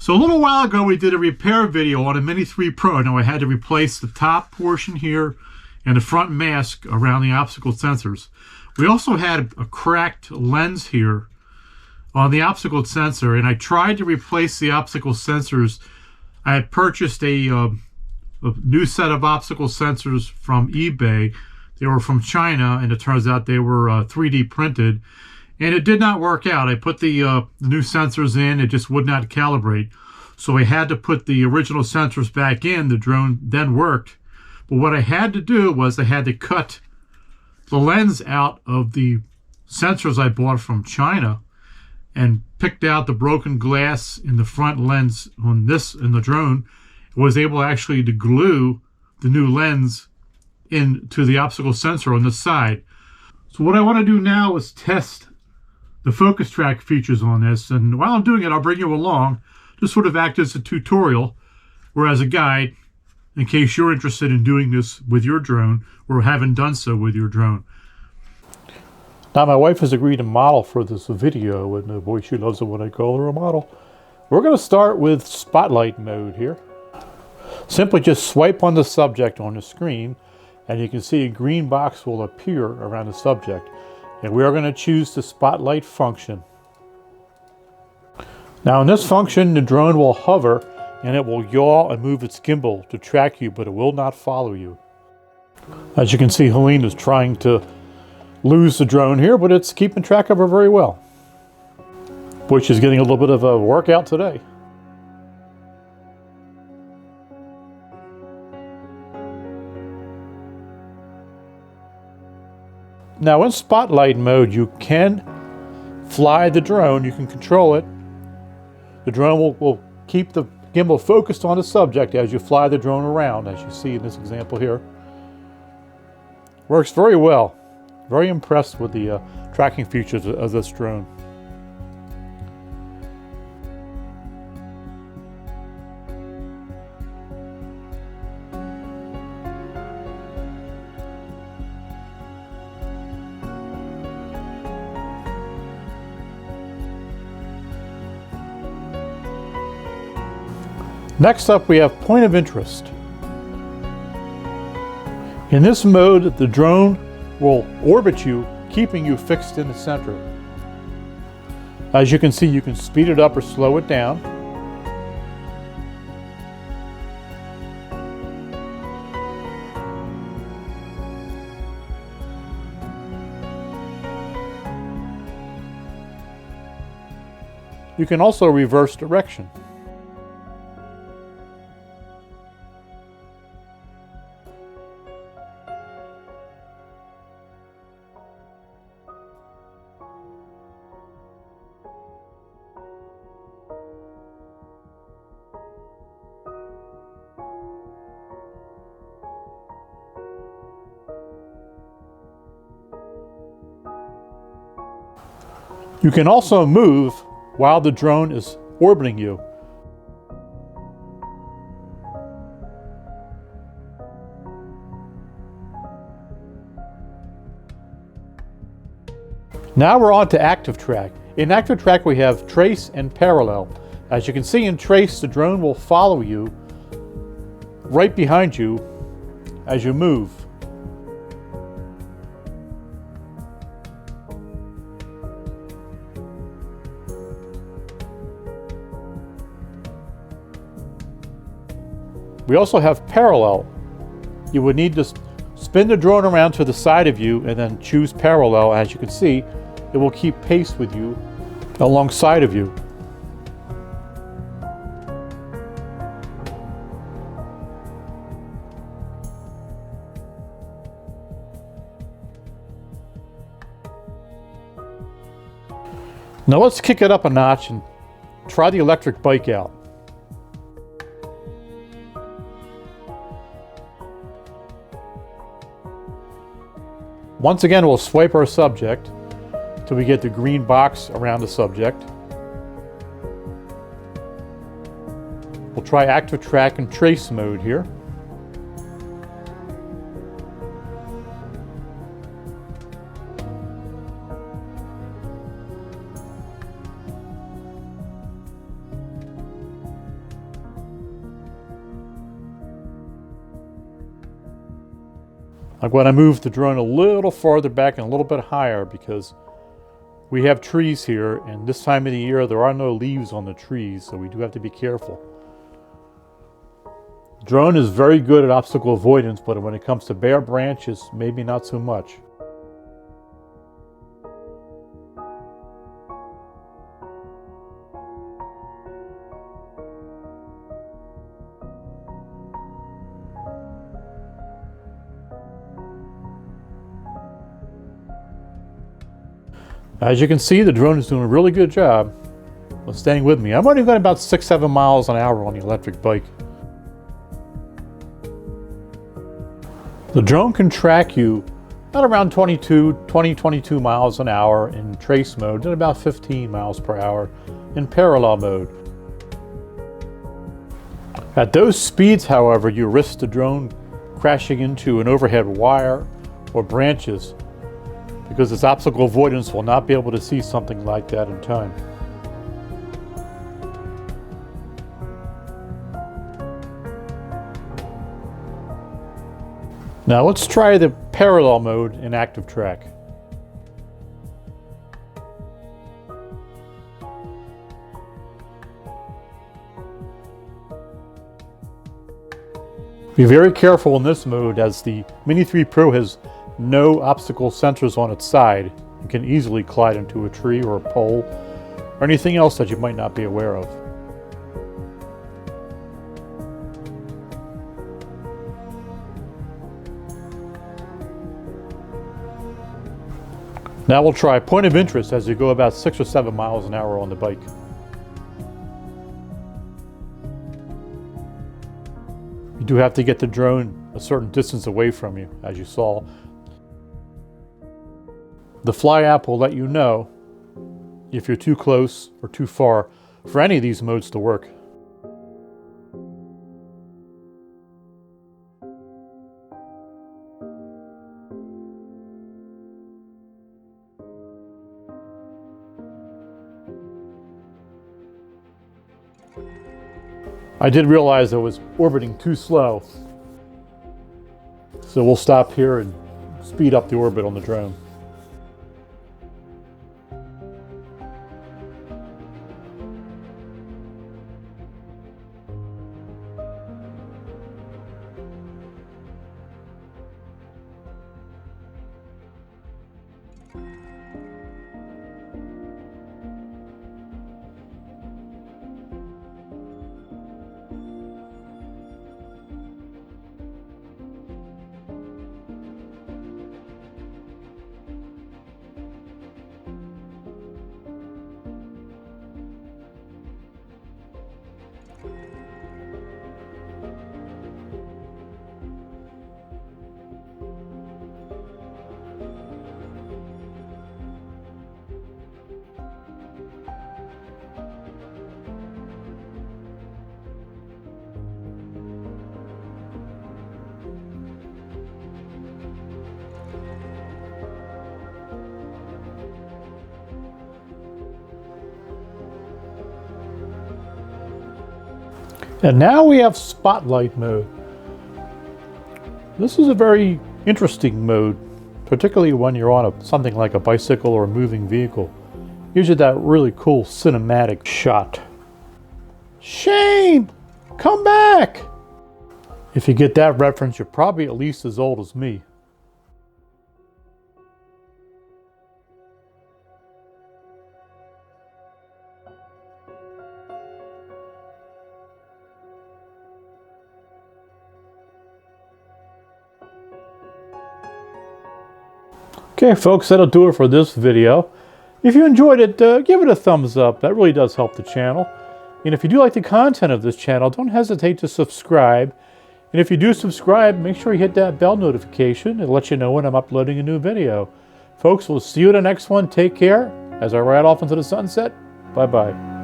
So a little while ago we did a repair video on a Mini 3 Pro. Now I had to replace the top portion here and the front mask around the optical sensors. We also had a cracked lens here on the optical sensor, and I tried to replace the optical sensors. I had purchased a new set of optical sensors from eBay. They were from China, and it turns out they were 3D printed, and it did not work out. I put the new sensors in, it just would not calibrate. So I had to put the original sensors back in. The drone then worked. But what I had to do was I had to cut the lens out of the sensors I bought from China and picked out the broken glass in the front lens on this in the drone. Was able actually to glue the new lens into the optical sensor on the side. So what I want to do now is test the focus track features on this, and while I'm doing it I'll bring you along to sort of act as a tutorial or as a guide in case you're interested in doing this with your drone or haven't done so with your drone. Now my wife has agreed to model for this video, and boy, she loves it when I call her a model. We're going to start with spotlight mode here. Simply just swipe on the subject on the screen and you can see a green box will appear around the subject. And we are going to choose the spotlight function. Now in this function, the drone will hover and it will yaw and move its gimbal to track you, but it will not follow you. As you can see, Helene is trying to lose the drone here, but it's keeping track of her very well. Boy, she's getting a little bit of a workout today. Now in spotlight mode, you can fly the drone, you can control it. The drone will keep the gimbal focused on the subject as you fly the drone around, as you see in this example here. Works very well. Very impressed with the tracking features of this drone. Next up, we have point of interest. In this mode, the drone will orbit you, keeping you fixed in the center. As you can see, you can speed it up or slow it down. You can also reverse direction. You can also move while the drone is orbiting you. Now we're on to active track. In active track we have trace and parallel. As you can see in trace, the drone will follow you right behind you as you move. We also have parallel. You would need to spin the drone around to the side of you and then choose parallel. As you can see, it will keep pace with you alongside of you. Now let's kick it up a notch and try the electric bike out. Once again, we'll swipe our subject till we get the green box around the subject. We'll try active track and trace mode here. I'm going to move the drone a little farther back and a little bit higher because we have trees here, and this time of the year there are no leaves on the trees, so we do have to be careful. The drone is very good at obstacle avoidance, but when it comes to bare branches, maybe not so much. As you can see, the drone is doing a really good job of staying with me. I've only got about 6-7 miles an hour on the electric bike. The drone can track you at around 22 miles an hour in trace mode and about 15 miles per hour in parallel mode. At those speeds, however, you risk the drone crashing into an overhead wire or branches, because its obstacle avoidance will not be able to see something like that in time. Now let's try the parallel mode in active track. Be very careful in this mode, as the Mini 3 Pro has no obstacle sensors on its side and can easily collide into a tree or a pole or anything else that you might not be aware of. Now we'll try point of interest as you go about 6 or 7 miles an hour on the bike. You do have to get the drone a certain distance away from you, as you saw. The Fly app will let you know if you're too close or too far for any of these modes to work. I did realize I was orbiting too slow, so we'll stop here and speed up the orbit on the drone. And now we have spotlight mode. This is a very interesting mode, particularly when you're on something like a bicycle or a moving vehicle. Gives you that really cool cinematic shot. Shane, come back! If you get that reference, you're probably at least as old as me. Okay folks, that'll do it for this video. If you enjoyed it, give it a thumbs up. That really does help the channel. And if you do like the content of this channel, don't hesitate to subscribe. And if you do subscribe, make sure you hit that bell notification. It'll let you know when I'm uploading a new video. Folks, we'll see you in the next one. Take care. As I ride off into the sunset, bye-bye.